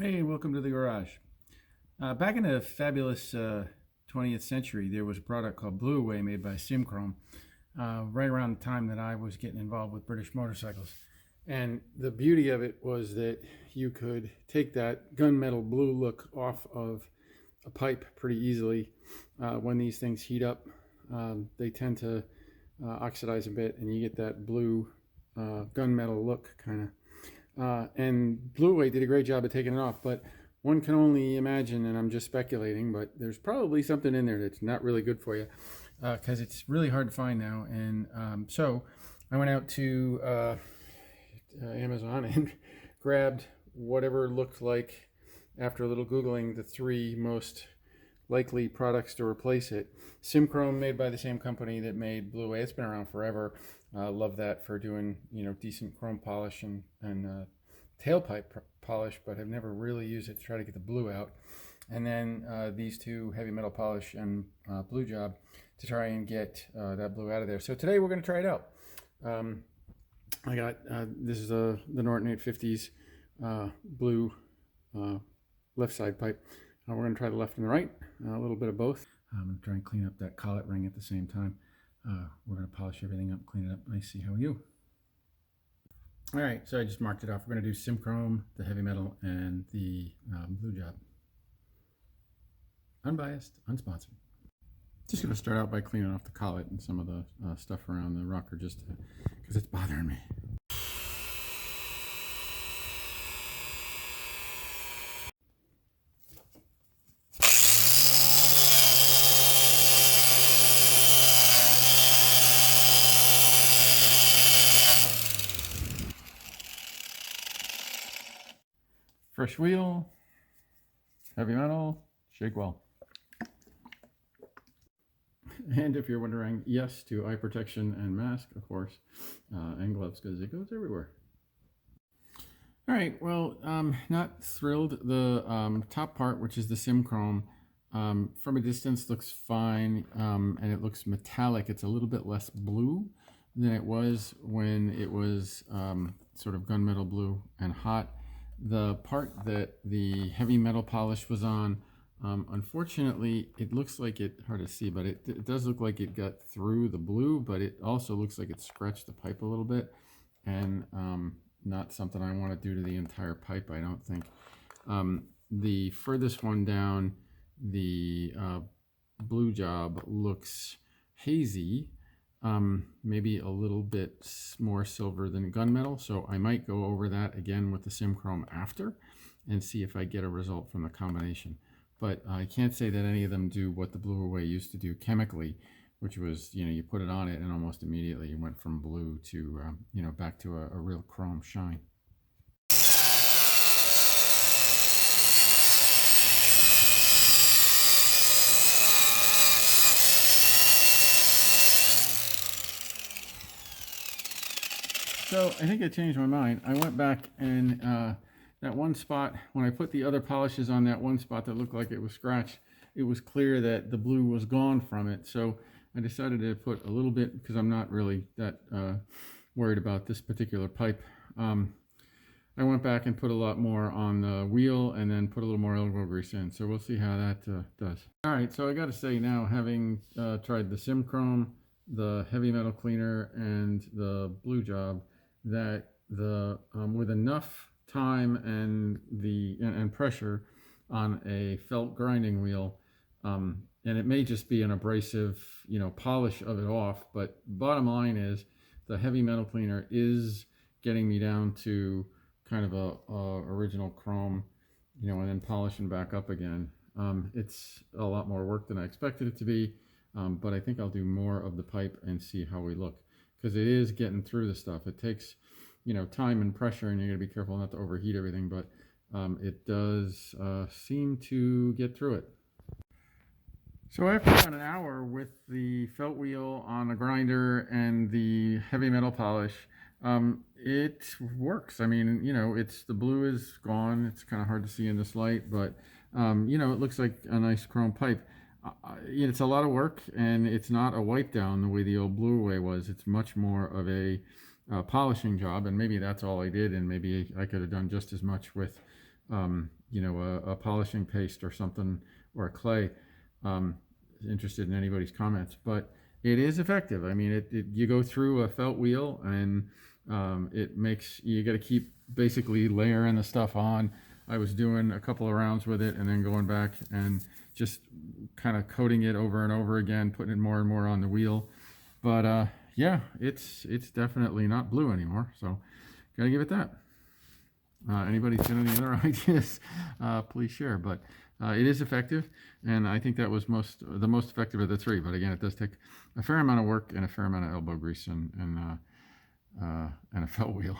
Hey, welcome to the garage. Back in the fabulous 20th century, there was a product called Blue Away made by Simchrome, right around the time that I was getting involved with British motorcycles. And the beauty of it was that you could take that gunmetal blue look off of a pipe pretty easily. When these things heat up, they tend to oxidize a bit, and you get that blue gunmetal look kind of. And Blue Away did a great job of taking it off, but one can only imagine, and I'm just speculating, but there's probably something in there that's not really good for you, because it's really hard to find now. And so I went out to Amazon and grabbed whatever looked like, after a little Googling, the three most likely products to replace it. Simchrome, made by the same company that made Blue Away. It's been around forever. Love that for doing, decent chrome polish and tailpipe polish, but I've never really used it to try to get the blue out. And then these two, heavy metal polish and blue job, to try and get that blue out of there. So today we're going to try it out. I got this is the Norton 850s blue left side pipe. We're going to try the left and the right, a little bit of both. I'm going to try and clean up that collet ring at the same time. We're going to polish everything up, clean it up nice. See how you. All right, so I just marked it off. We're going to do Simchrome, the heavy metal, and the blue job. Unbiased, unsponsored. Just going to start out by cleaning off the collet and some of the stuff around the rocker, just because it's bothering me. Fresh wheel, heavy metal, shake well. And if you're wondering, yes to eye protection and mask, of course, and gloves, because it goes everywhere. All right, well, not thrilled. The top part, which is the Simchrome, from a distance looks fine, and it looks metallic. It's a little bit less blue than it was when it was sort of gunmetal blue and hot. The part that the heavy metal polish was on, unfortunately, it looks like it, hard to see, but it does look like it got through the blue, but it also looks like it scratched the pipe a little bit, and not something I want to do to the entire pipe, I don't think. The furthest one down, the blue job, looks hazy. Maybe a little bit more silver than gunmetal, so I might go over that again with the Simchrome after and see if I get a result from the combination. But I can't say that any of them do what the Blue Away used to do chemically, which was, you put it on it and almost immediately you went from blue to, back to a real chrome shine. So I think I changed my mind. I went back and that one spot, when I put the other polishes on that one spot that looked like it was scratched, it was clear that the blue was gone from it. So I decided to put a little bit, because I'm not really that worried about this particular pipe. I went back and put a lot more on the wheel and then put a little more elbow grease in. So we'll see how that does. All right, so I got to say now, having tried the Simchrome, the heavy metal cleaner, and the blue job, that the with enough time and pressure on a felt grinding wheel, and it may just be an abrasive polish of it off, but bottom line is the heavy metal cleaner is getting me down to kind of a original chrome, and then polishing back up again. It's a lot more work than I expected it to be, but I think I'll do more of the pipe and see how we look, because it is getting through the stuff. It takes time and pressure, and you're going to be careful not to overheat everything, but it does seem to get through it. So after about an hour with the felt wheel on the grinder and the heavy metal polish, it works. I mean, it's, the blue is gone. It's kind of hard to see in this light, but it looks like a nice chrome pipe. It's a lot of work, and it's not a wipe down the way the old Blue Away was. It's much more of a polishing job, and maybe that's all I did, and maybe I could have done just as much with a polishing paste or something, or a clay. Interested in anybody's comments, but it is effective. I mean, you go through a felt wheel, and it makes you got to keep basically layering the stuff on. I was doing a couple of rounds with it and then going back and just kind of coating it over and over again, putting it more and more on the wheel. But yeah, it's definitely not blue anymore, so gotta give it that. Anybody's got any other ideas, please share. But it is effective, and I think that was the most effective of the three. But again, it does take a fair amount of work and a fair amount of elbow grease and a felt wheel.